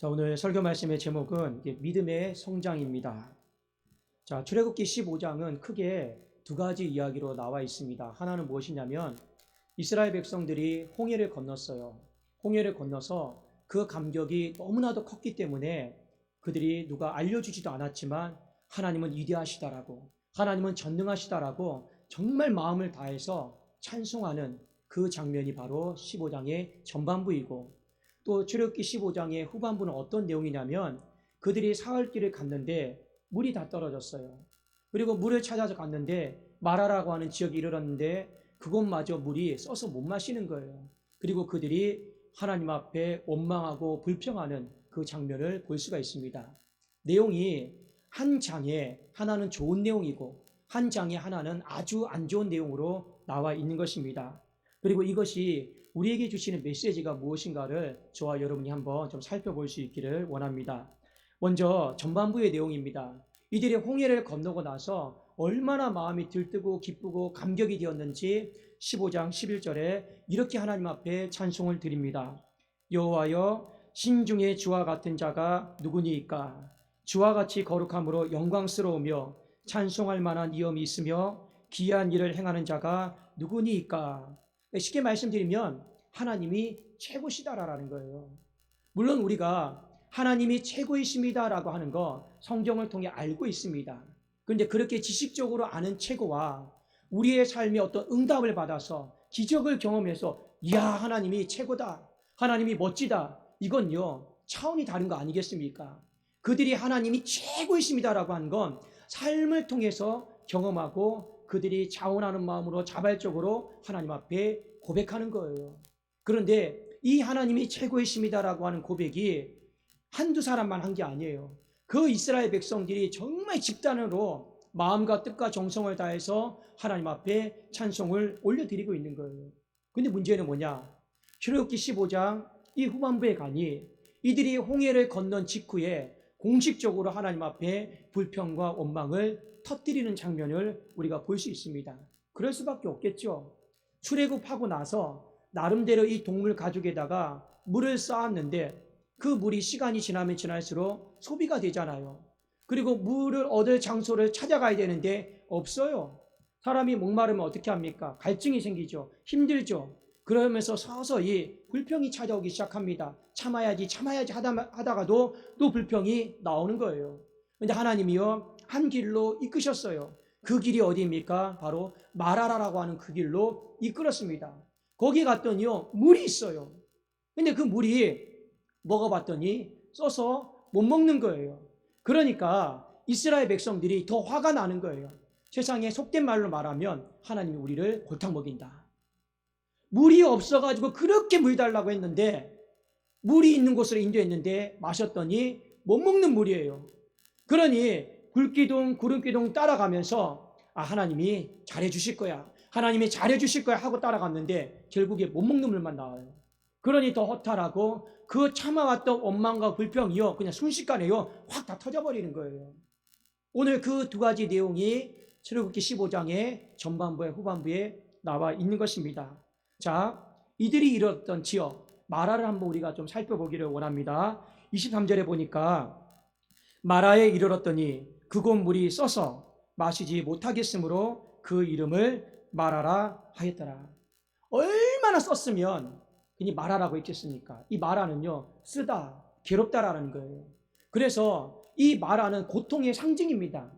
자, 오늘 설교 말씀의 제목은 믿음의 성장입니다. 자, 출애굽기 15장은 크게 두 가지 이야기로 나와 있습니다. 하나는 무엇이냐면 이스라엘 백성들이 홍해를 건넜어요. 홍해를 건너서 그 감격이 너무나도 컸기 때문에 그들이 누가 알려주지도 않았지만 하나님은 위대하시다라고, 하나님은 전능하시다라고 정말 마음을 다해서 찬송하는 그 장면이 바로 15장의 전반부이고, 또 출애굽기 15장의 후반부는 어떤 내용이냐면 그들이 사흘길을 갔는데 물이 다 떨어졌어요. 그리고 물을 찾아서 갔는데 마라라고 하는 지역에 이르렀는데 그곳마저 물이 써서 못 마시는 거예요. 그리고 그들이 하나님 앞에 원망하고 불평하는 그 장면을 볼 수가 있습니다. 내용이 한 장에 하나는 좋은 내용이고 한 장에 하나는 아주 안 좋은 내용으로 나와 있는 것입니다. 그리고 이것이 우리에게 주시는 메시지가 무엇인가를 저와 여러분이 한번 좀 살펴볼 수 있기를 원합니다. 먼저 전반부의 내용입니다. 이들이 홍해를 건너고 나서 얼마나 마음이 들뜨고 기쁘고 감격이 되었는지 15장 11절에 이렇게 하나님 앞에 찬송을 드립니다. 여호와여, 신중에 주와 같은 자가 누구니이까? 주와 같이 거룩함으로 영광스러우며 찬송할 만한 이엄이 있으며 기이한 일을 행하는 자가 누구니이까? 쉽게 말씀드리면 하나님이 최고시다라는 거예요. 물론 우리가 하나님이 최고이십니다라고 하는 거 성경을 통해 알고 있습니다. 그런데 그렇게 지식적으로 아는 최고와 우리의 삶에 어떤 응답을 받아서 기적을 경험해서 이야, 하나님이 최고다, 하나님이 멋지다, 이건요 차원이 다른 거 아니겠습니까? 그들이 하나님이 최고이십니다라고 하는 건 삶을 통해서 경험하고 그들이 자원하는 마음으로 자발적으로 하나님 앞에 고백하는 거예요. 그런데 이 하나님이 최고이십니다라고 하는 고백이 한두 사람만 한 게 아니에요. 그 이스라엘 백성들이 정말 집단으로 마음과 뜻과 정성을 다해서 하나님 앞에 찬송을 올려드리고 있는 거예요. 근데 문제는 뭐냐? 출애굽기 15장 이 후반부에 가니 이들이 홍해를 건넌 직후에 공식적으로 하나님 앞에 불평과 원망을 터뜨리는 장면을 우리가 볼 수 있습니다. 그럴 수밖에 없겠죠. 출애굽하고 나서 나름대로 이 동물 가죽에다가 물을 쌓았는데 그 물이 시간이 지나면 지날수록 소비가 되잖아요. 그리고 물을 얻을 장소를 찾아가야 되는데 없어요. 사람이 목마르면 어떻게 합니까? 갈증이 생기죠. 힘들죠. 그러면서 서서히 불평이 찾아오기 시작합니다. 참아야지 하다가도 또 불평이 나오는 거예요. 그런데 하나님이요 한 길로 이끄셨어요. 그 길이 어디입니까? 바로 마라라라고 하는 그 길로 이끌었습니다. 거기 갔더니요 물이 있어요. 근데 그 물이 먹어봤더니 써서 못 먹는 거예요. 그러니까 이스라엘 백성들이 더 화가 나는 거예요. 세상에 속된 말로 말하면 하나님이 우리를 골탕 먹인다. 물이 없어가지고 그렇게 물 달라고 했는데 물이 있는 곳으로 인도했는데 마셨더니 못 먹는 물이에요. 그러니 굴기둥 구름기둥 따라가면서 하나님이 잘해주실 거야, 하나님이 잘해주실 거야 하고 따라갔는데 결국에 못 먹는 물만 나와요. 그러니 더 허탈하고 그 참아왔던 원망과 불평이요 그냥 순식간에요 확 다 터져버리는 거예요. 오늘 그 두 가지 내용이 출애굽기 15장의 전반부에 후반부에 나와 있는 것입니다. 자, 이들이 이뤘던 지역 마라를 한번 우리가 좀 살펴보기를 원합니다. 23절에 보니까 마라에 이르렀더니 그곳 물이 써서 마시지 못하겠으므로 그 이름을 마라라 하였더라. 얼마나 썼으면 그니 마라라고 했겠습니까? 이 마라는요 쓰다, 괴롭다라는 거예요. 그래서 이 마라는 고통의 상징입니다.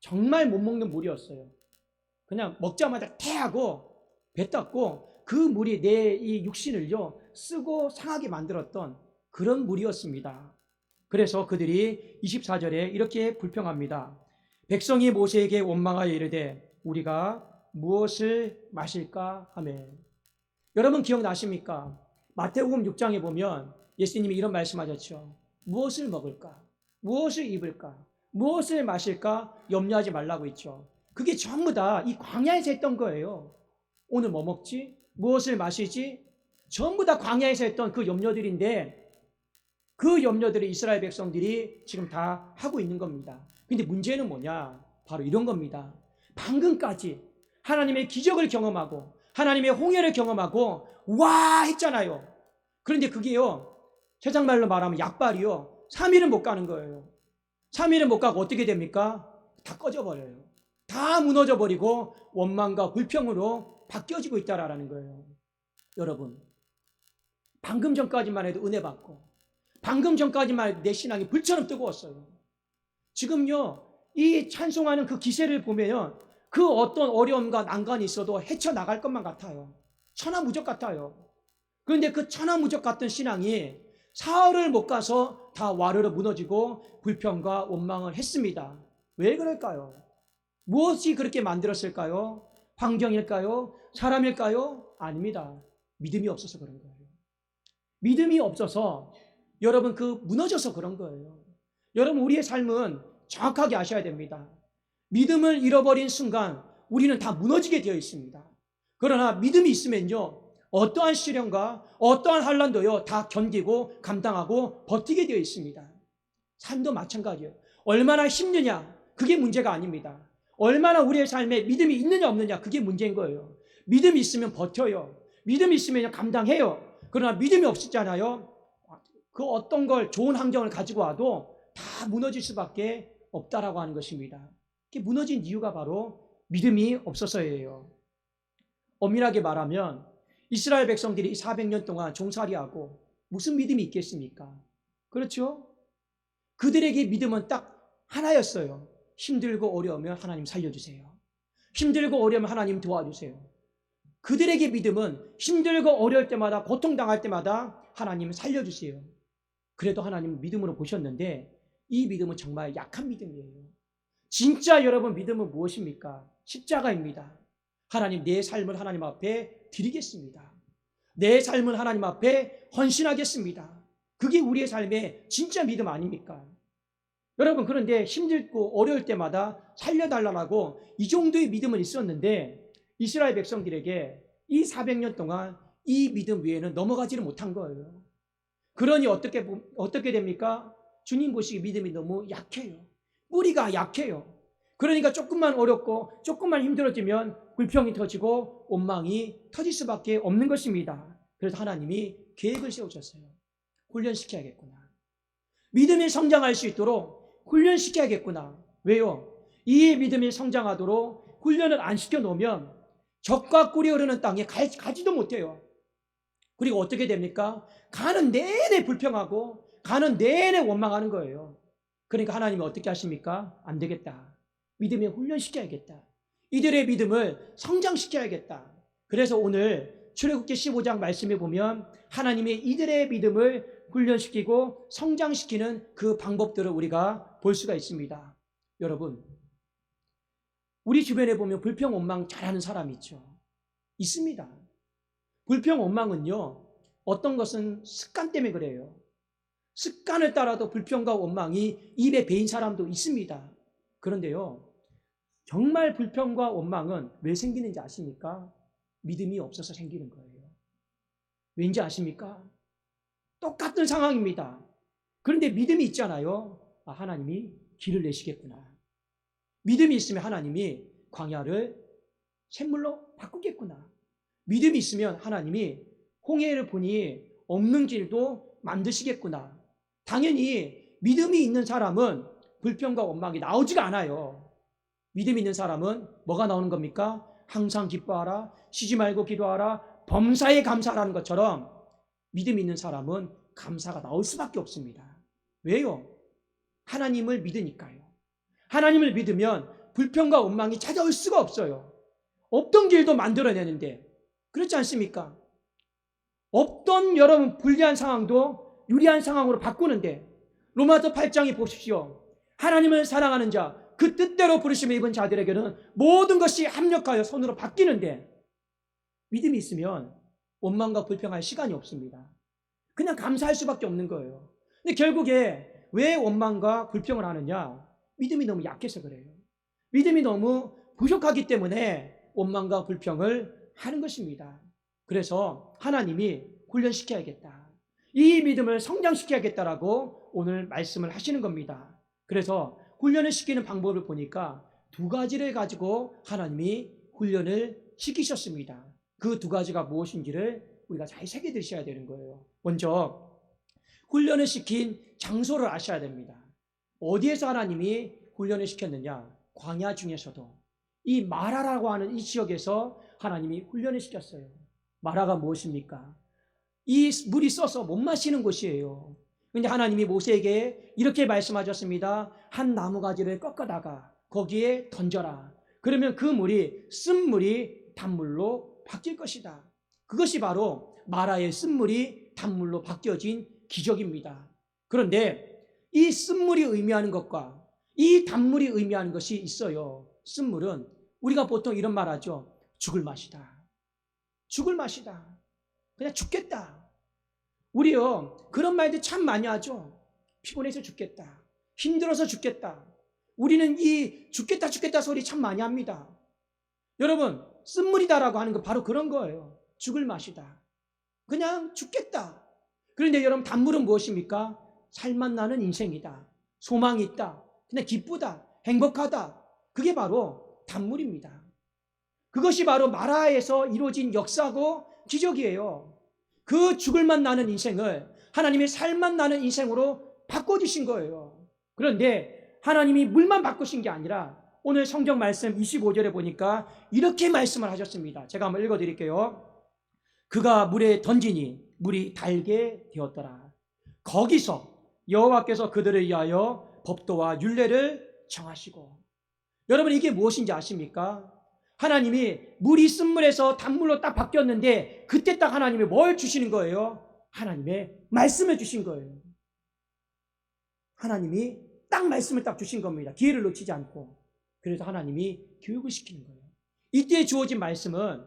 정말 못 먹는 물이었어요. 그냥 먹자마자 태하고 뱉었고 그 물이 내 이 육신을요 쓰고 상하게 만들었던 그런 물이었습니다. 그래서 그들이 24절에 이렇게 불평합니다. 백성이 모세에게 원망하여 이르되 우리가 무엇을 마실까 하매. 여러분 기억나십니까? 마태복음 6장에 보면 예수님이 이런 말씀하셨죠. 무엇을 먹을까? 무엇을 입을까? 무엇을 마실까? 염려하지 말라고 했죠. 그게 전부 다 이 광야에서 했던 거예요. 오늘 뭐 먹지? 무엇을 마시지? 전부 다 광야에서 했던 그 염려들인데 그 염려들을 이스라엘 백성들이 지금 다 하고 있는 겁니다. 근데 문제는 뭐냐? 바로 이런 겁니다. 방금까지 하나님의 기적을 경험하고 하나님의 홍해를 경험하고 와 했잖아요. 그런데 그게요 세상 말로 말하면 약발이요. 3일은 못 가는 거예요. 3일은 못 가고 어떻게 됩니까? 다 꺼져버려요. 다 무너져버리고 원망과 불평으로 바뀌어지고 있다라는 거예요. 여러분, 방금 전까지만 해도 은혜 받고, 방금 전까지만 해도 내 신앙이 불처럼 뜨거웠어요. 지금요, 이 찬송하는 그 기세를 보면 그 어떤 어려움과 난관이 있어도 헤쳐나갈 것만 같아요. 천하무적 같아요. 그런데 그 천하무적 같은 신앙이 사흘을 못 가서 다 와르르 무너지고 불평과 원망을 했습니다. 왜 그럴까요? 무엇이 그렇게 만들었을까요? 환경일까요? 사람일까요? 아닙니다. 믿음이 없어서 그런 거예요. 믿음이 없어서 여러분 무너져서 그런 거예요. 여러분, 우리의 삶은 정확하게 아셔야 됩니다. 믿음을 잃어버린 순간 우리는 다 무너지게 되어 있습니다. 그러나 믿음이 있으면요, 어떠한 시련과 어떠한 환난도요 다 견디고 감당하고 버티게 되어 있습니다. 삶도 마찬가지예요. 얼마나 힘드냐, 그게 문제가 아닙니다. 얼마나 우리의 삶에 믿음이 있느냐 없느냐, 그게 문제인 거예요. 믿음이 있으면 버텨요. 믿음이 있으면 감당해요. 그러나 믿음이 없었잖아요. 그 어떤 걸 좋은 환경을 가지고 와도 다 무너질 수밖에 없다라고 하는 것입니다. 이게 무너진 이유가 바로 믿음이 없어서예요. 엄밀하게 말하면 이스라엘 백성들이 400년 동안 종살이하고 무슨 믿음이 있겠습니까? 그렇죠? 그들에게 믿음은 딱 하나였어요. 힘들고 어려우면 하나님 살려주세요. 힘들고 어려우면 하나님 도와주세요. 그들에게 믿음은 힘들고 어려울 때마다, 고통당할 때마다 하나님 살려주세요. 그래도 하나님 믿음으로 보셨는데 이 믿음은 정말 약한 믿음이에요. 진짜 여러분 믿음은 무엇입니까? 십자가입니다. 하나님, 내 삶을 하나님 앞에 드리겠습니다. 내 삶은 하나님 앞에 헌신하겠습니다. 그게 우리의 삶의 진짜 믿음 아닙니까? 여러분, 그런데 힘들고 어려울 때마다 살려달라고 이 정도의 믿음은 있었는데 이스라엘 백성들에게 이 400년 동안 이 믿음 외에는 넘어가지를 못한 거예요. 그러니 어떻게 됩니까? 주님 보시기에 믿음이 너무 약해요. 뿌리가 약해요. 그러니까 조금만 어렵고 조금만 힘들어지면 불평이 터지고 원망이 터질 수밖에 없는 것입니다. 그래서 하나님이 계획을 세우셨어요. 훈련시켜야겠구나. 믿음이 성장할 수 있도록 훈련시켜야겠구나. 왜요? 이 믿음이 성장하도록 훈련을 안 시켜놓으면 적과 꿀이 흐르는 땅에 가지도 못해요. 그리고 어떻게 됩니까? 가는 내내 불평하고 가는 내내 원망하는 거예요. 그러니까 하나님이 어떻게 하십니까? 안 되겠다. 믿음에 훈련시켜야겠다. 이들의 믿음을 성장시켜야겠다. 그래서 오늘 출애굽기 15장 말씀에 보면 하나님이 이들의 믿음을 훈련시키고 성장시키는 그 방법들을 우리가 볼 수가 있습니다. 여러분, 우리 주변에 보면 불평, 원망 잘하는 사람이 있죠. 있습니다. 불평, 원망은요, 어떤 것은 습관 때문에 그래요. 습관을 따라도 불평과 원망이 입에 배인 사람도 있습니다. 그런데요, 정말 불평과 원망은 왜 생기는지 아십니까? 믿음이 없어서 생기는 거예요. 왠지 아십니까? 똑같은 상황입니다. 그런데 믿음이 있잖아요. 아, 하나님이 길을 내시겠구나. 믿음이 있으면 하나님이 광야를 샘물로 바꾸겠구나. 믿음이 있으면 하나님이 홍해를 보니 없는 길도 만드시겠구나. 당연히 믿음이 있는 사람은 불평과 원망이 나오지가 않아요. 믿음 있는 사람은 뭐가 나오는 겁니까? 항상 기뻐하라, 쉬지 말고 기도하라, 범사에 감사하라는 것처럼 믿음 있는 사람은 감사가 나올 수밖에 없습니다. 왜요? 하나님을 믿으니까요. 하나님을 믿으면 불평과 원망이 찾아올 수가 없어요. 없던 길도 만들어내는데, 그렇지 않습니까? 없던 여러분 불리한 상황도 유리한 상황으로 바꾸는데, 로마서 8장에 보십시오. 하나님을 사랑하는 자, 그 뜻대로 부르심을 입은 자들에게는 모든 것이 합력하여 선으로 바뀌는데, 믿음이 있으면 원망과 불평할 시간이 없습니다. 그냥 감사할 수밖에 없는 거예요. 근데 결국에 왜 원망과 불평을 하느냐? 믿음이 너무 약해서 그래요. 믿음이 너무 부족하기 때문에 원망과 불평을 하는 것입니다. 그래서 하나님이 훈련시켜야겠다. 이 믿음을 성장시켜야겠다라고 오늘 말씀을 하시는 겁니다. 그래서 훈련을 시키는 방법을 보니까 두 가지를 가지고 하나님이 훈련을 시키셨습니다. 그 두 가지가 무엇인지를 우리가 잘 새겨드셔야 되는 거예요. 먼저 훈련을 시킨 장소를 아셔야 됩니다. 어디에서 하나님이 훈련을 시켰느냐? 광야 중에서도 이 마라라고 하는 이 지역에서 하나님이 훈련을 시켰어요. 마라가 무엇입니까? 이 물이 써서 못 마시는 곳이에요. 그런데 하나님이 모세에게 이렇게 말씀하셨습니다. 한 나무가지를 꺾어다가 거기에 던져라. 그러면 그 물이 쓴물이 단물로 바뀔 것이다. 그것이 바로 마라의 쓴물이 단물로 바뀌어진 기적입니다. 그런데 이 쓴물이 의미하는 것과 이 단물이 의미하는 것이 있어요. 쓴물은 우리가 보통 이런 말 하죠. 죽을 맛이다. 죽을 맛이다. 그냥 죽겠다. 우리요, 그런 말들 참 많이 하죠. 피곤해서 죽겠다. 힘들어서 죽겠다. 우리는 이 죽겠다 죽겠다 소리 참 많이 합니다. 여러분, 쓴물이다라고 하는 거 바로 그런 거예요. 죽을 맛이다. 그냥 죽겠다. 그런데 여러분, 단물은 무엇입니까? 살맛 나는 인생이다. 소망이 있다. 그냥 기쁘다. 행복하다. 그게 바로 단물입니다. 그것이 바로 마라에서 이루어진 역사고 기적이에요. 그 죽을 맛 나는 인생을 하나님의 살맛 나는 인생으로 바꿔주신 거예요. 그런데 하나님이 물만 바꾸신 게 아니라 오늘 성경 말씀 25절에 보니까 이렇게 말씀을 하셨습니다. 제가 한번 읽어드릴게요. 그가 물에 던지니 물이 달게 되었더라. 거기서 여호와께서 그들을 위하여 법도와 율례를 정하시고. 여러분, 이게 무엇인지 아십니까? 하나님이 물이 쓴물에서 단물로 딱 바뀌었는데 그때 딱 하나님이 뭘 주시는 거예요? 하나님의 말씀을 주신 거예요. 하나님이 딱 말씀을 딱 주신 겁니다. 기회를 놓치지 않고. 그래서 하나님이 교육을 시키는 거예요. 이때 주어진 말씀은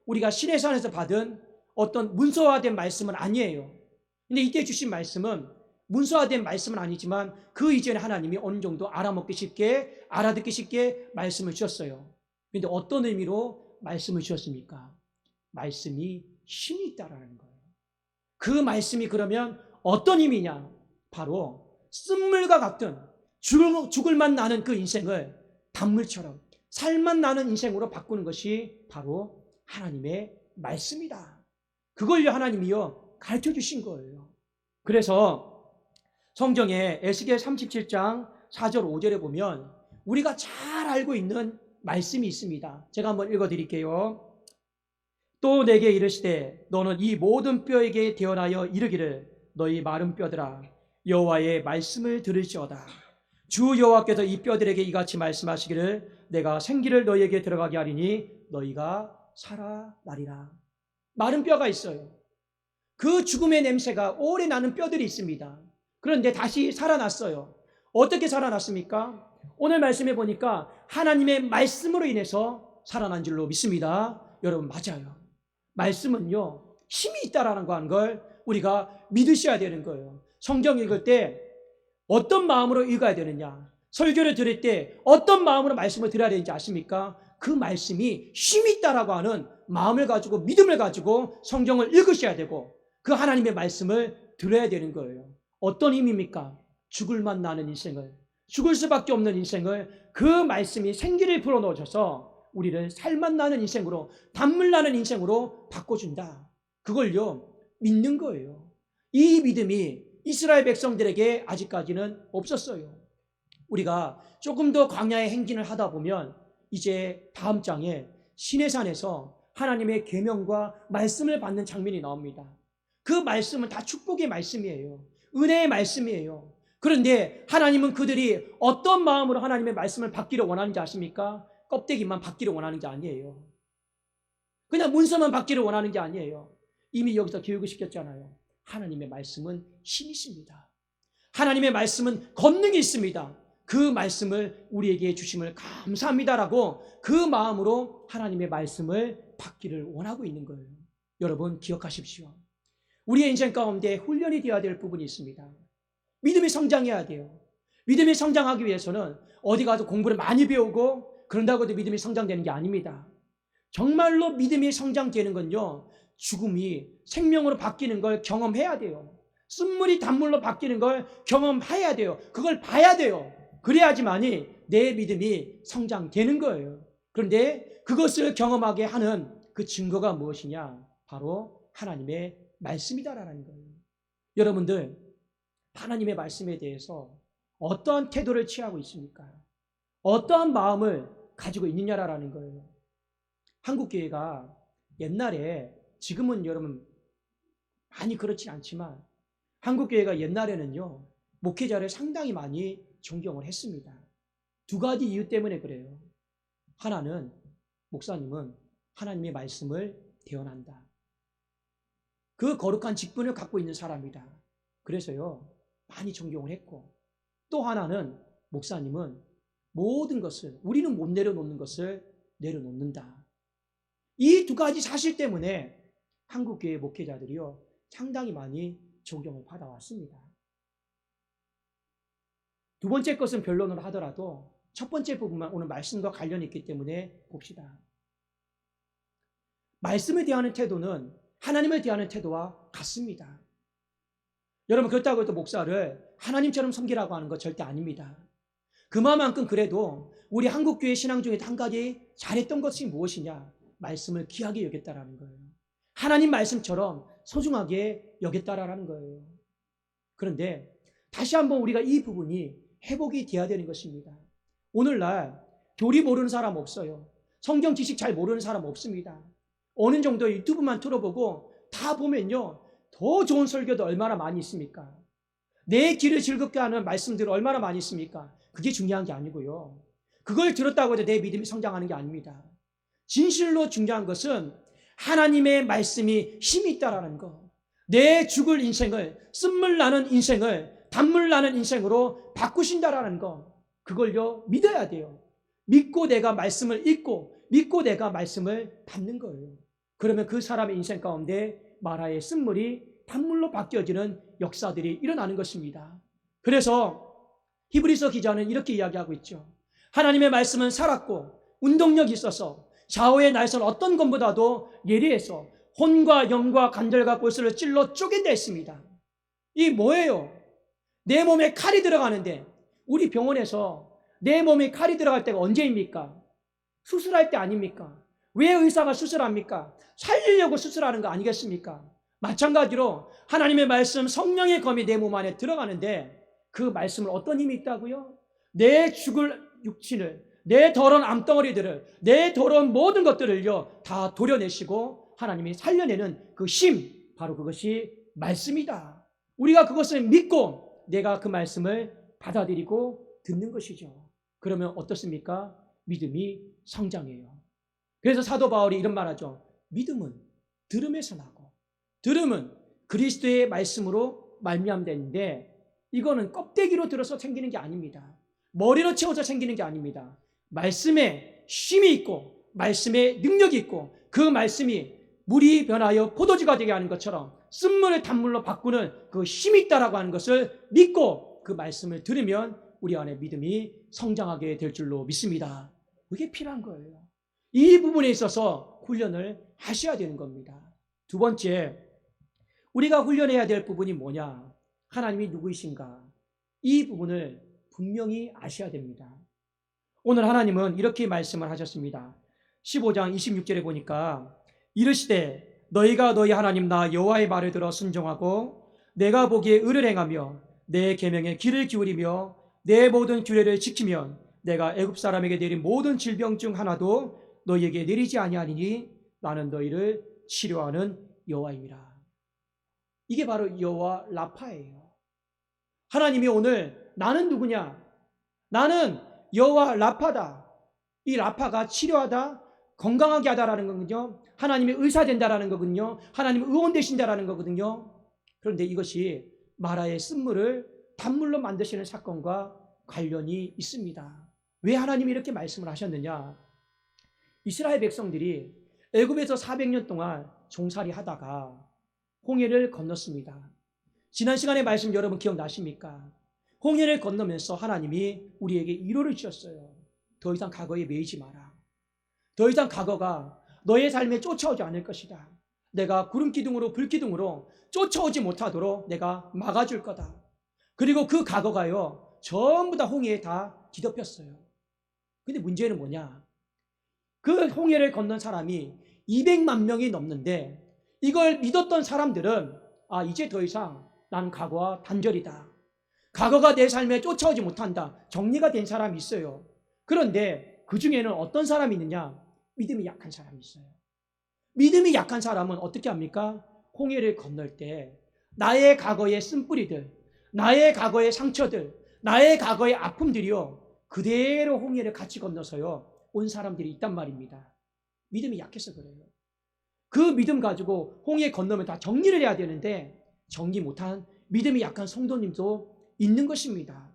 우리가 시내산에서 받은 어떤 문서화된 말씀은 아니에요. 근데 이때 주신 말씀은 문서화된 말씀은 아니지만 그 이전에 하나님이 어느 정도 알아먹기 쉽게, 알아듣기 쉽게 말씀을 주셨어요. 그런데 어떤 의미로 말씀을 주셨습니까? 말씀이 힘이 있다라는 거예요. 그 말씀이 그러면 어떤 힘이냐? 바로 쓴물과 같은 죽을 맛 나는 그 인생을 단물처럼 살맛 나는 인생으로 바꾸는 것이 바로 하나님의 말씀이다. 그걸요 하나님이요 가르쳐 주신 거예요. 그래서 성경에 에스겔 37장 4절 5절에 보면 우리가 잘 알고 있는 말씀이 있습니다. 제가 한번 읽어드릴게요. 또 내게 이르시되 너는 이 모든 뼈에게 대언하여 이르기를 너희 마른 뼈들아 여호와의 말씀을 들을지어다. 주 여호와께서 이 뼈들에게 이같이 말씀하시기를 내가 생기를 너희에게 들어가게 하리니 너희가 살아나리라. 마른 뼈가 있어요. 그 죽음의 냄새가 오래 나는 뼈들이 있습니다. 그런데 다시 살아났어요. 어떻게 살아났습니까? 오늘 말씀해 보니까 하나님의 말씀으로 인해서 살아난 줄로 믿습니다. 여러분, 맞아요. 말씀은요 힘이 있다라는 거 하는 걸 우리가 믿으셔야 되는 거예요. 성경 읽을 때 어떤 마음으로 읽어야 되느냐, 설교를 들을 때 어떤 마음으로 말씀을 들어야 되는지 아십니까? 그 말씀이 힘이 있다라고 하는 마음을 가지고 믿음을 가지고 성경을 읽으셔야 되고 그 하나님의 말씀을 들어야 되는 거예요. 어떤 힘입니까? 죽을 맛 나는 인생을, 죽을 수밖에 없는 인생을 그 말씀이 생기를 불어넣어줘서 우리를 살맛 나는 인생으로, 단물 나는 인생으로 바꿔준다. 그걸요 믿는 거예요. 이 믿음이 이스라엘 백성들에게 아직까지는 없었어요. 우리가 조금 더 광야의 행진을 하다 보면 이제 다음 장에 시내산에서 하나님의 계명과 말씀을 받는 장면이 나옵니다. 그 말씀은 다 축복의 말씀이에요. 은혜의 말씀이에요. 그런데 하나님은 그들이 어떤 마음으로 하나님의 말씀을 받기를 원하는지 아십니까? 껍데기만 받기를 원하는 게 아니에요. 그냥 문서만 받기를 원하는 게 아니에요. 이미 여기서 교육을 시켰잖아요. 하나님의 말씀은 힘이 있습니다. 하나님의 말씀은 권능이 있습니다. 그 말씀을 우리에게 주심을 감사합니다라고 그 마음으로 하나님의 말씀을 받기를 원하고 있는 거예요. 여러분 기억하십시오. 우리의 인생 가운데 훈련이 되어야 될 부분이 있습니다. 믿음이 성장해야 돼요. 믿음이 성장하기 위해서는 어디 가서 공부를 많이 배우고 그런다고 해도 믿음이 성장되는 게 아닙니다. 정말로 믿음이 성장되는 건요, 죽음이 생명으로 바뀌는 걸 경험해야 돼요. 쓴물이 단물로 바뀌는 걸 경험해야 돼요. 그걸 봐야 돼요. 그래야지만이 내 믿음이 성장되는 거예요. 그런데 그것을 경험하게 하는 그 증거가 무엇이냐? 바로 하나님의 말씀이다라는 거예요. 여러분들, 하나님의 말씀에 대해서 어떠한 태도를 취하고 있습니까? 어떠한 마음을 가지고 있느냐라는 거예요. 한국교회가 옛날에, 지금은 여러분 많이 그렇진 않지만 한국교회가 옛날에는요, 목회자를 상당히 많이 존경을 했습니다. 두 가지 이유 때문에 그래요. 하나는, 목사님은 하나님의 말씀을 대언한다. 그 거룩한 직분을 갖고 있는 사람이다. 그래서요, 많이 존경을 했고, 또 하나는 목사님은 모든 것을, 우리는 못 내려놓는 것을 내려놓는다. 이 두 가지 사실 때문에 한국교회 목회자들이요, 상당히 많이 존경을 받아왔습니다. 두 번째 것은 변론을 하더라도 첫 번째 부분만 오늘 말씀과 관련이 있기 때문에 봅시다. 말씀에 대하는 태도는 하나님을 대하는 태도와 같습니다. 여러분, 그렇다고 해도 목사를 하나님처럼 섬기라고 하는 것 절대 아닙니다. 그만큼 그래도 우리 한국교회 신앙 중에 한 가지 잘했던 것이 무엇이냐? 말씀을 귀하게 여겼다라는 거예요. 하나님 말씀처럼 소중하게 여겼다라는 거예요. 그런데 다시 한번 우리가 이 부분이 회복이 돼야 되는 것입니다. 오늘날 교리 모르는 사람 없어요. 성경 지식 잘 모르는 사람 없습니다. 어느 정도 유튜브만 틀어보고 다 보면요, 더 좋은 설교도 얼마나 많이 있습니까? 내 길을 즐겁게 하는 말씀들 얼마나 많이 있습니까? 그게 중요한 게 아니고요, 그걸 들었다고 해도 내 믿음이 성장하는 게 아닙니다. 진실로 중요한 것은 하나님의 말씀이 힘이 있다라는 거, 내 죽을 인생을, 쓴물 나는 인생을 단물 나는 인생으로 바꾸신다라는 거, 그걸요 믿어야 돼요. 믿고 내가 말씀을 읽고 믿고 내가 말씀을 받는 거예요. 그러면 그 사람의 인생 가운데 마라의 쓴물이 단물로 바뀌어지는 역사들이 일어나는 것입니다. 그래서 히브리서 기자는 이렇게 이야기하고 있죠. 하나님의 말씀은 살았고 운동력이 있어서 좌우의 날선 어떤 것보다도 예리해서 혼과 영과 관절과 골수를 찔러 쪼갠다 했습니다. 이 뭐예요? 내 몸에 칼이 들어가는데, 우리 병원에서 내 몸에 칼이 들어갈 때가 언제입니까? 수술할 때 아닙니까? 왜 의사가 수술합니까? 살리려고 수술하는 거 아니겠습니까? 마찬가지로 하나님의 말씀, 성령의 검이 내 몸 안에 들어가는데, 그 말씀은 어떤 힘이 있다고요? 내 죽을 육신을, 내 더러운 암덩어리들을, 내 더러운 모든 것들을요 다 도려내시고 하나님이 살려내는 그 힘, 바로 그것이 말씀이다. 우리가 그것을 믿고 내가 그 말씀을 받아들이고 듣는 것이죠. 그러면 어떻습니까? 믿음이 성장해요. 그래서 사도 바울이 이런 말하죠. 믿음은 들음에서 나고 들음은 그리스도의 말씀으로 말미암되는데, 이거는 껍데기로 들어서 생기는 게 아닙니다. 머리로 채워서 생기는 게 아닙니다. 말씀에 힘이 있고 말씀에 능력이 있고, 그 말씀이 물이 변하여 포도주가 되게 하는 것처럼 쓴물을 단물로 바꾸는 그 힘이 있다라고 하는 것을 믿고 그 말씀을 들으면 우리 안에 믿음이 성장하게 될 줄로 믿습니다. 그게 필요한 거예요. 이 부분에 있어서 훈련을 하셔야 되는 겁니다. 두 번째, 우리가 훈련해야 될 부분이 뭐냐? 하나님이 누구이신가? 이 부분을 분명히 아셔야 됩니다. 오늘 하나님은 이렇게 말씀을 하셨습니다. 15장 26절에 보니까 이르시되 너희가 너희 하나님 나 여호와의 말을 들어 순종하고 내가 보기에 의를 행하며 내 계명에 귀를 기울이며 내 모든 규례를 지키면 내가 애굽 사람에게 내린 모든 질병 중 하나도 너희에게 내리지 아니하리니 나는 너희를 치료하는 여호와입니다. 이게 바로 여호와 라파예요. 하나님이 오늘 나는 누구냐? 나는 여호와 라파다. 이 라파가 치료하다, 건강하게 하다라는 거군요. 하나님의 의사 된다라는 거군요. 하나님의 의원 되신다라는 거거든요. 그런데 이것이 마라의 쓴물을 단물로 만드시는 사건과 관련이 있습니다. 왜 하나님이 이렇게 말씀을 하셨느냐? 이스라엘 백성들이 애굽에서 400년 동안 종살이 하다가 홍해를 건넜습니다. 지난 시간의 말씀 여러분 기억나십니까? 홍해를 건너면서 하나님이 우리에게 위로를 주셨어요. 더 이상 과거에 매이지 마라. 더 이상 과거가 너의 삶에 쫓아오지 않을 것이다. 내가 구름 기둥으로 불 기둥으로 쫓아오지 못하도록 내가 막아줄 거다. 그리고 그 과거가요 전부 다 홍해에 다 뒤덮였어요. 근데 문제는 뭐냐? 그 홍해를 건넌 사람이 200만 명이 넘는데, 이걸 믿었던 사람들은 이제 더 이상 나는 과거와 단절이다. 과거가 내 삶에 쫓아오지 못한다. 정리가 된 사람이 있어요. 그런데 그 중에는 어떤 사람이 있느냐? 믿음이 약한 사람이 있어요. 믿음이 약한 사람은 어떻게 합니까? 홍해를 건널 때 나의 과거의 쓴뿌리들, 나의 과거의 상처들, 나의 과거의 아픔들이요, 그대로 홍해를 같이 건너서요 온 사람들이 있단 말입니다. 믿음이 약해서 그래요. 그 믿음 가지고 홍해 건너면 다 정리를 해야 되는데 정리 못한 믿음이 약한 성도님도 있는 것입니다.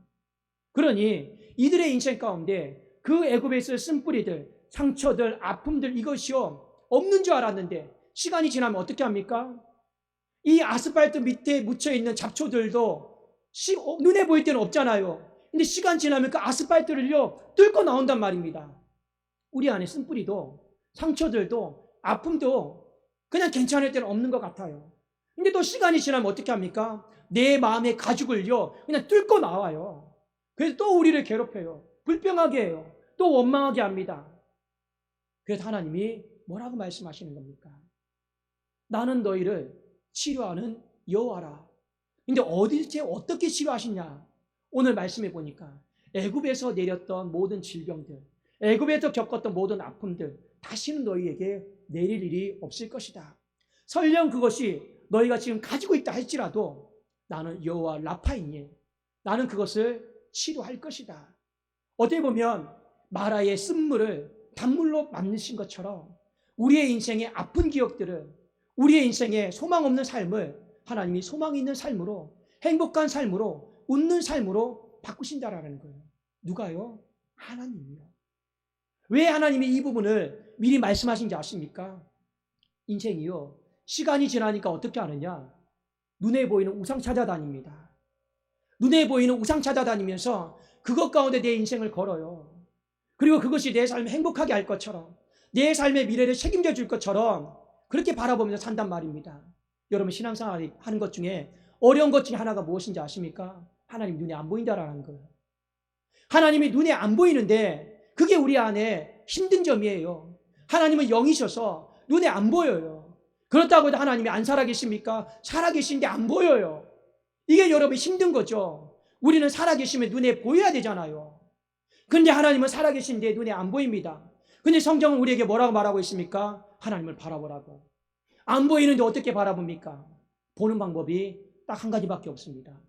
그러니 이들의 인생 가운데 그 애굽에 있을 쓴뿌리들, 상처들, 아픔들, 이것이요 없는 줄 알았는데 시간이 지나면 어떻게 합니까? 이 아스팔트 밑에 묻혀있는 잡초들도 눈에 보일 때는 없잖아요. 근데 시간 지나면 그 아스팔트를요 뚫고 나온단 말입니다. 우리 안에 쓴뿌리도 상처들도 아픔도 그냥 괜찮을 때는 없는 것 같아요. 근데 또 시간이 지나면 어떻게 합니까? 내 마음의 가죽을요 그냥 뚫고 나와요. 그래서 또 우리를 괴롭혀요. 불평하게 해요. 또 원망하게 합니다. 그래서 하나님이 뭐라고 말씀하시는 겁니까? 나는 너희를 치료하는 여호와라. 근데 어떻게 치료하시냐? 오늘 말씀해 보니까 애굽에서 내렸던 모든 질병들, 애굽에서 겪었던 모든 아픔들 다시는 너희에게 내릴 일이 없을 것이다. 설령 그것이 너희가 지금 가지고 있다 할지라도 나는 여호와 라파이니 나는 그것을 치료할 것이다. 어떻게 보면 마라의 쓴물을 단물로 만드신 것처럼 우리의 인생의 아픈 기억들을, 우리의 인생의 소망 없는 삶을 하나님이 소망 있는 삶으로, 행복한 삶으로, 웃는 삶으로 바꾸신다라는 거예요. 누가요? 하나님이요. 왜 하나님이 이 부분을 미리 말씀하신지 아십니까? 인생이요 시간이 지나니까 어떻게 하느냐? 눈에 보이는 우상 찾아다닙니다. 눈에 보이는 우상 찾아다니면서 그것 가운데 내 인생을 걸어요. 그리고 그것이 내 삶을 행복하게 할 것처럼, 내 삶의 미래를 책임져 줄 것처럼 그렇게 바라보면서 산단 말입니다. 여러분 신앙생활 하는 것 중에 어려운 것 중에 하나가 무엇인지 아십니까? 하나님 눈에 안 보인다라는 거예요. 하나님이 눈에 안 보이는데 그게 우리 안에 힘든 점이에요. 하나님은 영이셔서 눈에 안 보여요. 그렇다고 해도 하나님이 안 살아계십니까? 살아계신데 안 보여요. 이게 여러분 힘든 거죠. 우리는 살아계시면 눈에 보여야 되잖아요. 근데 하나님은 살아계신데 눈에 안 보입니다. 근데 성경은 우리에게 뭐라고 말하고 있습니까? 하나님을 바라보라고. 안 보이는데 어떻게 바라봅니까? 보는 방법이 딱 한 가지밖에 없습니다.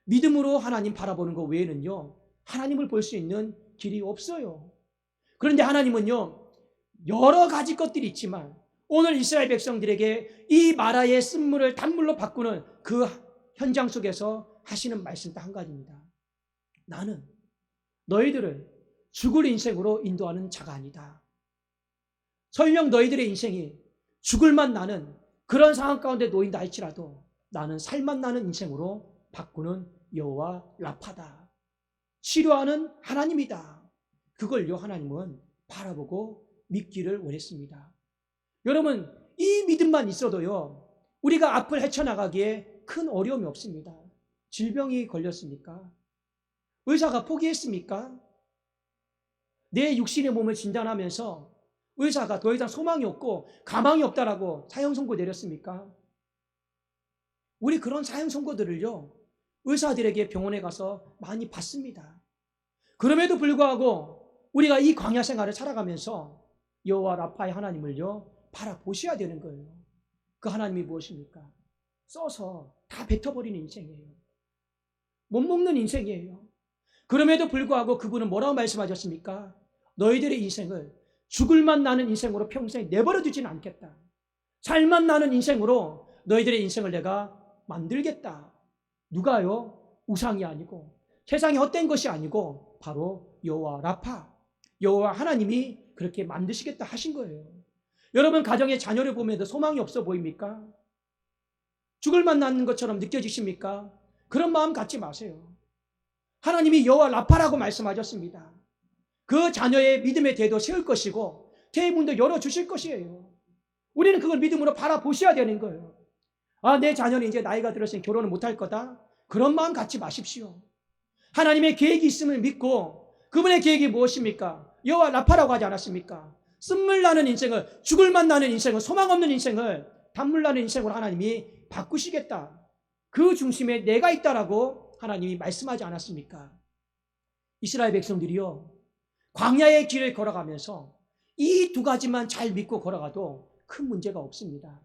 믿음으로 하나님 바라보는 것 외에는요 하나님을 볼 수 있는 길이 없어요. 그런데 하나님은요 여러 가지 것들이 있지만 오늘 이스라엘 백성들에게 이 마라의 쓴물을 단물로 바꾸는 그 현장 속에서 하시는 말씀 딱 한 가지입니다. 나는 너희들을 죽을 인생으로 인도하는 자가 아니다. 설령 너희들의 인생이 죽을만 나는 그런 상황 가운데 놓인다 할지라도 나는 살만 나는 인생으로 바꾸는 여호와 라파다. 치료하는 하나님이다. 그걸요 하나님은 바라보고 믿기를 원했습니다. 여러분 이 믿음만 있어도요 우리가 앞을 헤쳐나가기에 큰 어려움이 없습니다. 질병이 걸렸습니까? 의사가 포기했습니까? 내 육신의 몸을 진단하면서 의사가 더 이상 소망이 없고 가망이 없다라고 사형 선고 내렸습니까? 우리 그런 사형 선고들을요 의사들에게 병원에 가서 많이 받습니다. 그럼에도 불구하고 우리가 이 광야 생활을 살아가면서 여호와 라파의 하나님을요 바라보셔야 되는 거예요. 그 하나님이 무엇입니까? 써서 다 뱉어버리는 인생이에요. 못 먹는 인생이에요. 그럼에도 불구하고 그분은 뭐라고 말씀하셨습니까? 너희들의 인생을 죽을만 나는 인생으로 평생 내버려 두지는 않겠다. 살만 나는 인생으로 너희들의 인생을 내가 만들겠다. 누가요? 우상이 아니고 세상에 헛된 것이 아니고 바로 여호와 라파, 여호와 하나님이 그렇게 만드시겠다 하신 거예요. 여러분 가정의 자녀를 보면 소망이 없어 보입니까? 죽을만 나는 것처럼 느껴지십니까? 그런 마음 갖지 마세요. 하나님이 여호와 라파라고 말씀하셨습니다. 그 자녀의 믿음의 대도 세울 것이고 대문도 열어주실 것이에요. 우리는 그걸 믿음으로 바라보셔야 되는 거예요. 아, 내 자녀는 이제 나이가 들었으니 결혼을 못할 거다. 그런 마음 갖지 마십시오. 하나님의 계획이 있음을 믿고 그분의 계획이 무엇입니까? 여호와 라파라고 하지 않았습니까? 쓴물 나는 인생을, 죽을만 나는 인생을, 소망 없는 인생을 단물 나는 인생으로 하나님이 바꾸시겠다. 그 중심에 내가 있다라고 하나님이 말씀하지 않았습니까? 이스라엘 백성들이요, 광야의 길을 걸어가면서 이 두 가지만 잘 믿고 걸어가도 큰 문제가 없습니다.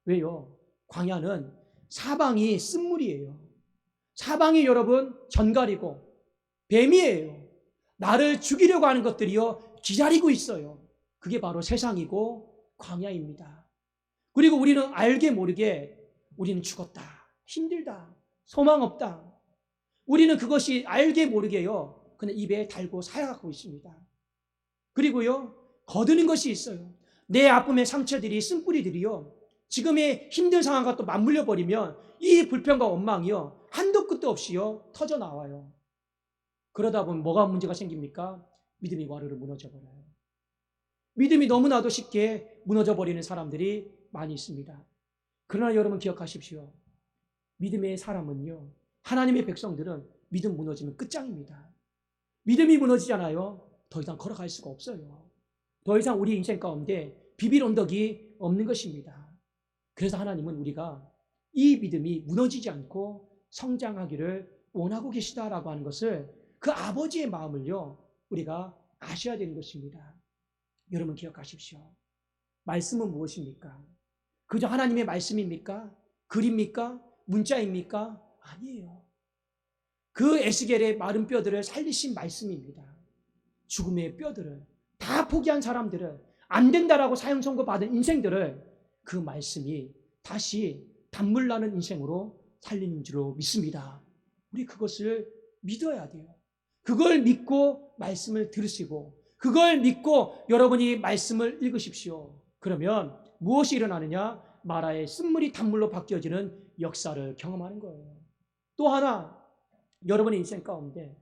왜요? 광야는 사방이 쓴물이에요. 사방이 여러분 전갈이고 뱀이에요. 나를 죽이려고 하는 것들이요 기다리고 있어요. 그게 바로 세상이고 광야입니다. 그리고 우리는 알게 모르게 우리는 죽었다, 힘들다, 소망 없다. 우리는 그것이 알게 모르게요 그냥 입에 달고 살아가고 있습니다. 그리고요 거두는 것이 있어요. 내 아픔의 상처들이, 쓴뿌리들이요 지금의 힘든 상황과 또 맞물려 버리면 이 불평과 원망이요 한도 끝도 없이요 터져 나와요. 그러다 보면 뭐가 문제가 생깁니까? 믿음이 와르르 무너져 버려요. 믿음이 너무나도 쉽게 무너져 버리는 사람들이 많이 있습니다. 그러나 여러분 기억하십시오. 믿음의 사람은요, 하나님의 백성들은 믿음 무너지면 끝장입니다. 믿음이 무너지잖아요. 더 이상 걸어갈 수가 없어요. 더 이상 우리 인생 가운데 비빌 언덕이 없는 것입니다. 그래서 하나님은 우리가 이 믿음이 무너지지 않고 성장하기를 원하고 계시다라고 하는 것을, 그 아버지의 마음을요 우리가 아셔야 되는 것입니다. 여러분 기억하십시오. 말씀은 무엇입니까? 그저 하나님의 말씀입니까? 글입니까? 문자입니까? 아니에요. 그 에스겔의 마른 뼈들을 살리신 말씀입니다. 죽음의 뼈들을 다 포기한 사람들을, 안 된다라고 사형 선고받은 인생들을 그 말씀이 다시 단물 나는 인생으로 살리는 줄로 믿습니다. 우리 그것을 믿어야 돼요. 그걸 믿고 말씀을 들으시고, 그걸 믿고 여러분이 말씀을 읽으십시오. 그러면 무엇이 일어나느냐? 마라의 쓴물이 단물로 바뀌어지는 역사를 경험하는 거예요. 또 하나, 여러분의 인생 가운데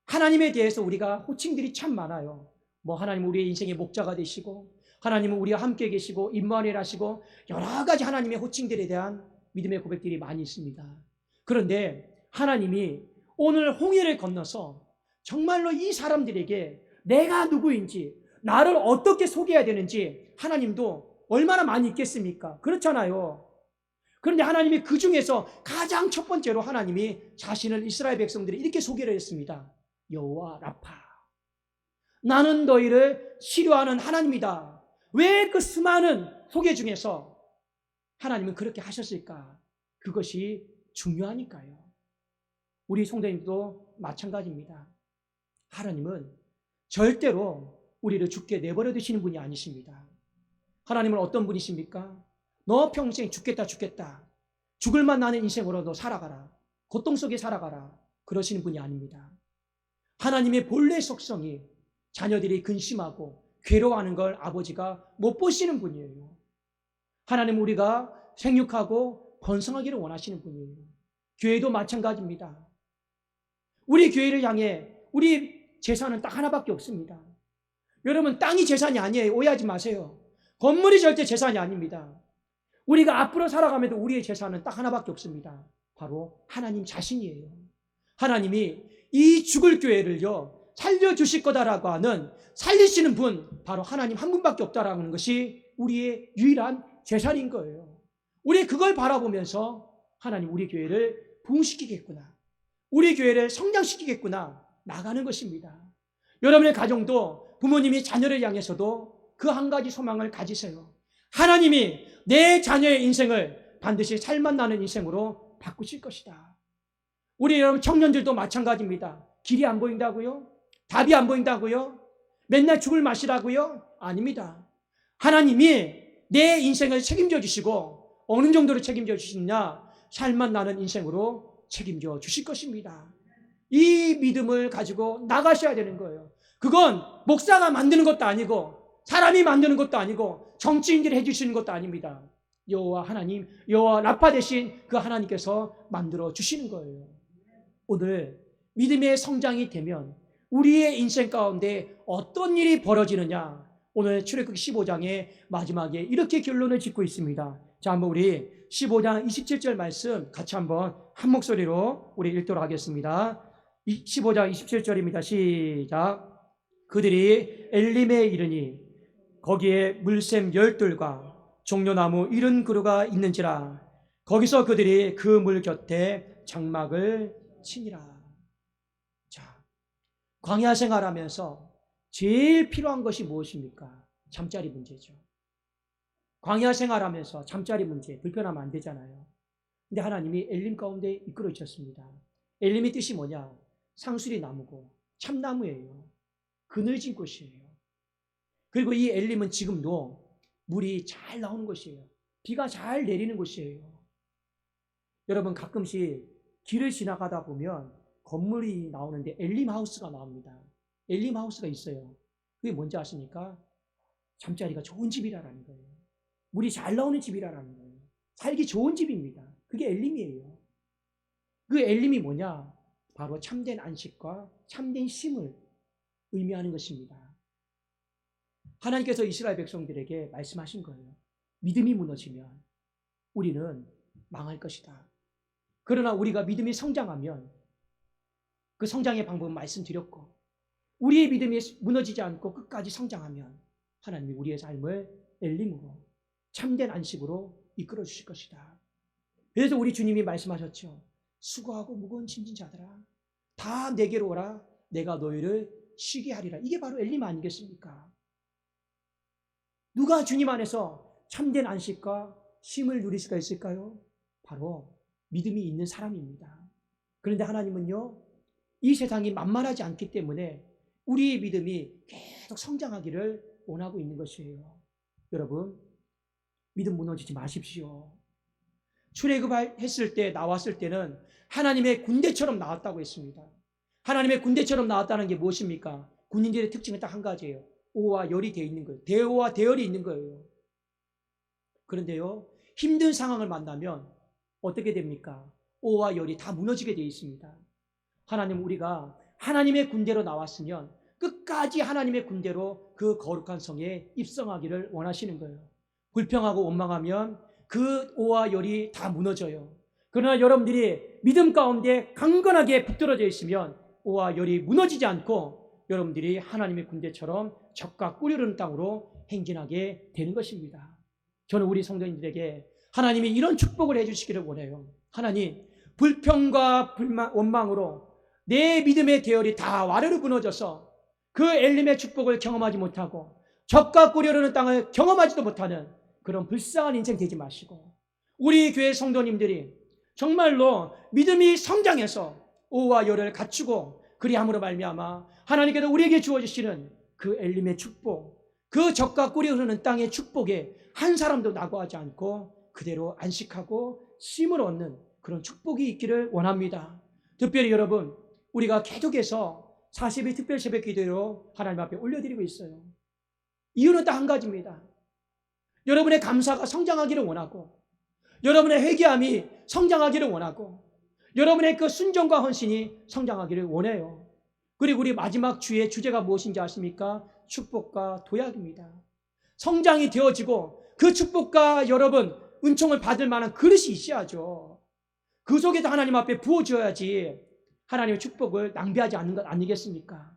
하나님에 대해서 우리가 호칭들이 참 많아요. 뭐 하나님은 우리의 인생의 목자가 되시고, 하나님은 우리와 함께 계시고, 임마누엘 하시고, 여러 가지 하나님의 호칭들에 대한 믿음의 고백들이 많이 있습니다. 그런데 하나님이 오늘 홍해를 건너서 정말로 이 사람들에게 내가 누구인지, 나를 어떻게 소개해야 되는지 하나님도 얼마나 많이 있겠습니까? 그렇잖아요. 그런데 하나님이 그 중에서 가장 첫 번째로 하나님이 자신을 이스라엘 백성들이 이렇게 소개를 했습니다. 여호와 라파, 나는 너희를 치료하는 하나님이다. 왜 그 수많은 소개 중에서 하나님은 그렇게 하셨을까? 그것이 중요하니까요. 우리 성도님도 마찬가지입니다. 하나님은 절대로 우리를 죽게 내버려 두시는 분이 아니십니다. 하나님은 어떤 분이십니까? 너 평생 죽겠다, 죽을 만 나는 인생으로 너 살아가라, 고통 속에 살아가라, 그러시는 분이 아닙니다. 하나님의 본래 속성이 자녀들이 근심하고 괴로워하는 걸 아버지가 못 보시는 분이에요. 하나님은 우리가 생육하고 번성하기를 원하시는 분이에요. 교회도 마찬가지입니다. 우리 교회를 향해 우리 재산은 딱 하나밖에 없습니다. 여러분, 땅이 재산이 아니에요. 오해하지 마세요. 건물이 절대 재산이 아닙니다. 우리가 앞으로 살아가면서 우리의 재산은 딱 하나밖에 없습니다. 바로 하나님 자신이에요. 하나님이 이 죽을 교회를요 살려주실 거다라고 하는, 살리시는 분, 바로 하나님 한 분밖에 없다라는 것이 우리의 유일한 재산인 거예요. 우리 그걸 바라보면서 하나님 우리 교회를 부흥시키겠구나, 우리 교회를 성장시키겠구나 나가는 것입니다. 여러분의 가정도 부모님이 자녀를 향해서도 그 한 가지 소망을 가지세요. 하나님이 내 자녀의 인생을 반드시 살맛 나는 인생으로 바꾸실 것이다. 우리 여러분 청년들도 마찬가지입니다. 길이 안 보인다고요? 답이 안 보인다고요? 맨날 죽을 맛이라고요? 아닙니다. 하나님이 내 인생을 책임져 주시고, 어느 정도로 책임져 주시느냐? 살맛 나는 인생으로 책임져 주실 것입니다. 이 믿음을 가지고 나가셔야 되는 거예요. 그건 목사가 만드는 것도 아니고, 사람이 만드는 것도 아니고, 정치인들이 해주시는 것도 아닙니다. 여호와 하나님, 여호와 라파 대신 그 하나님께서 만들어 주시는 거예요. 오늘 믿음의 성장이 되면 우리의 인생 가운데 어떤 일이 벌어지느냐? 오늘 출애굽기 15장의 마지막에 이렇게 결론을 짓고 있습니다. 자, 한번 우리 15장 27절 말씀 같이 한번 한 목소리로 우리 읽도록 하겠습니다. 15장 27절입니다. 시작. 그들이 엘림에 이르니 거기에 물샘 10들과 종려나무 70그루가 있는지라. 거기서 그들이 그 물 곁에 장막을 치니라. 자, 광야 생활하면서 제일 필요한 것이 무엇입니까? 잠자리 문제죠. 광야 생활하면서 잠자리 문제, 불편하면 안 되잖아요. 근데 하나님이 엘림 가운데 이끌어 주셨습니다. 엘림의 뜻이 뭐냐? 상수리 나무고 참나무예요. 그늘진 곳이에요. 그리고 이 엘림은 지금도 물이 잘 나오는 곳이에요. 비가 잘 내리는 곳이에요. 여러분, 가끔씩 길을 지나가다 보면 건물이 나오는데 엘림 하우스가 나옵니다. 엘림 하우스가 있어요. 그게 뭔지 아십니까? 잠자리가 좋은 집이라는 거예요. 물이 잘 나오는 집이라는 거예요. 살기 좋은 집입니다. 그게 엘림이에요. 그 엘림이 뭐냐? 바로 참된 안식과 참된 쉼을 의미하는 것입니다. 하나님께서 이스라엘 백성들에게 말씀하신 거예요. 믿음이 무너지면 우리는 망할 것이다. 그러나 우리가 믿음이 성장하면 그 성장의 방법은 말씀드렸고, 우리의 믿음이 무너지지 않고 끝까지 성장하면 하나님이 우리의 삶을 엘림으로 참된 안식으로 이끌어 주실 것이다. 그래서 우리 주님이 말씀하셨죠. 수고하고 무거운 짐진 자들아, 다 내게로 오라. 내가 너희를 쉬게 하리라. 이게 바로 엘림 아니겠습니까? 누가 주님 안에서 참된 안식과 쉼을 누릴 수가 있을까요? 바로 믿음이 있는 사람입니다. 그런데 하나님은요, 이 세상이 만만하지 않기 때문에 우리의 믿음이 계속 성장하기를 원하고 있는 것이에요. 여러분, 믿음 무너지지 마십시오. 출애굽했을 때, 나왔을 때는 하나님의 군대처럼 나왔다고 했습니다. 하나님의 군대처럼 나왔다는 게 무엇입니까? 군인들의 특징은 딱 한 가지예요. 오와 열이 되어 있는 거예요. 대오와 대열이 있는 거예요. 그런데요, 힘든 상황을 만나면 어떻게 됩니까? 오와 열이 다 무너지게 되어 있습니다. 하나님, 우리가 하나님의 군대로 나왔으면 끝까지 하나님의 군대로 그 거룩한 성에 입성하기를 원하시는 거예요. 불평하고 원망하면 그 오와 열이 다 무너져요. 그러나 여러분들이 믿음 가운데 강건하게 붙들어져 있으면 오와 열이 무너지지 않고 여러분들이 하나님의 군대처럼 적과 꿀이르는 땅으로 행진하게 되는 것입니다. 저는 우리 성도님들에게 하나님이 이런 축복을 해주시기를 원해요. 하나님, 불평과 원망으로 내 믿음의 대열이 다 와르르 무너져서 그 엘림의 축복을 경험하지 못하고 적과 꿀이르는 땅을 경험하지도 못하는 그런 불쌍한 인생 되지 마시고, 우리 교회 성도님들이 정말로 믿음이 성장해서 오와 열을 갖추고 그리함으로 말미암아 하나님께서 우리에게 주어주시는 그 엘림의 축복, 그 적과 꿀이 흐르는 땅의 축복에 한 사람도 낙오하지 않고 그대로 안식하고 쉼을 얻는 그런 축복이 있기를 원합니다. 특별히 여러분, 우리가 계속해서 40일 특별 새벽 기도로 하나님 앞에 올려드리고 있어요. 이유는 딱 한 가지입니다. 여러분의 감사가 성장하기를 원하고, 여러분의 회개함이 성장하기를 원하고, 여러분의 그 순종과 헌신이 성장하기를 원해요. 그리고 우리 마지막 주의 주제가 무엇인지 아십니까? 축복과 도약입니다. 성장이 되어지고 그 축복과 여러분 은총을 받을 만한 그릇이 있어야죠. 그 속에서 하나님 앞에 부어줘야지 하나님의 축복을 낭비하지 않는 것 아니겠습니까?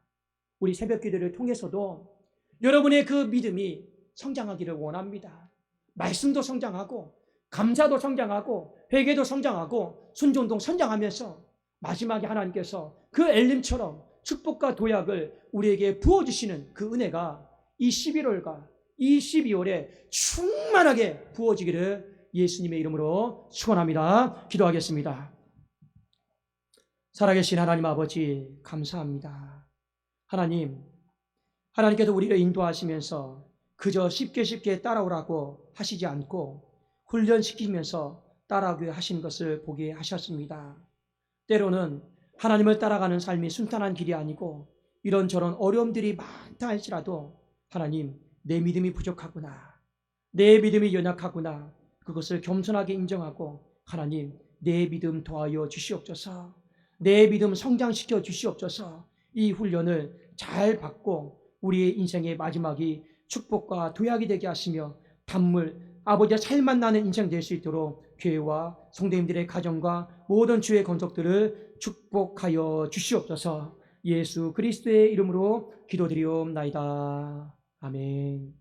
우리 새벽 기도를 통해서도 여러분의 그 믿음이 성장하기를 원합니다. 말씀도 성장하고 감사도 성장하고 회개도 성장하고 순종도 성장하면서 마지막에 하나님께서 그 엘림처럼 축복과 도약을 우리에게 부어주시는 그 은혜가 이 11월과 이 12월에 충만하게 부어지기를 예수님의 이름으로 축원합니다. 기도하겠습니다. 살아계신 하나님 아버지, 감사합니다. 하나님께서 우리를 인도하시면서 그저 쉽게 따라오라고 하시지 않고 훈련시키면서 따라오게 하신 것을 보게 하셨습니다. 때로는 하나님을 따라가는 삶이 순탄한 길이 아니고 이런저런 어려움들이 많다 할지라도 하나님, 내 믿음이 부족하구나, 내 믿음이 연약하구나, 그것을 겸손하게 인정하고 하나님, 내 믿음 도와여 주시옵소서, 내 믿음 성장시켜 주시옵소서. 이 훈련을 잘 받고 우리의 인생의 마지막이 축복과 도약이 되게 하시며 단물 아버지의 살맛 나는 인생 될 수 있도록 교회와 성도님들의 가정과 모든 주의 건속들을 축복하여 주시옵소서. 예수 그리스도의 이름으로 기도드리옵나이다. 아멘.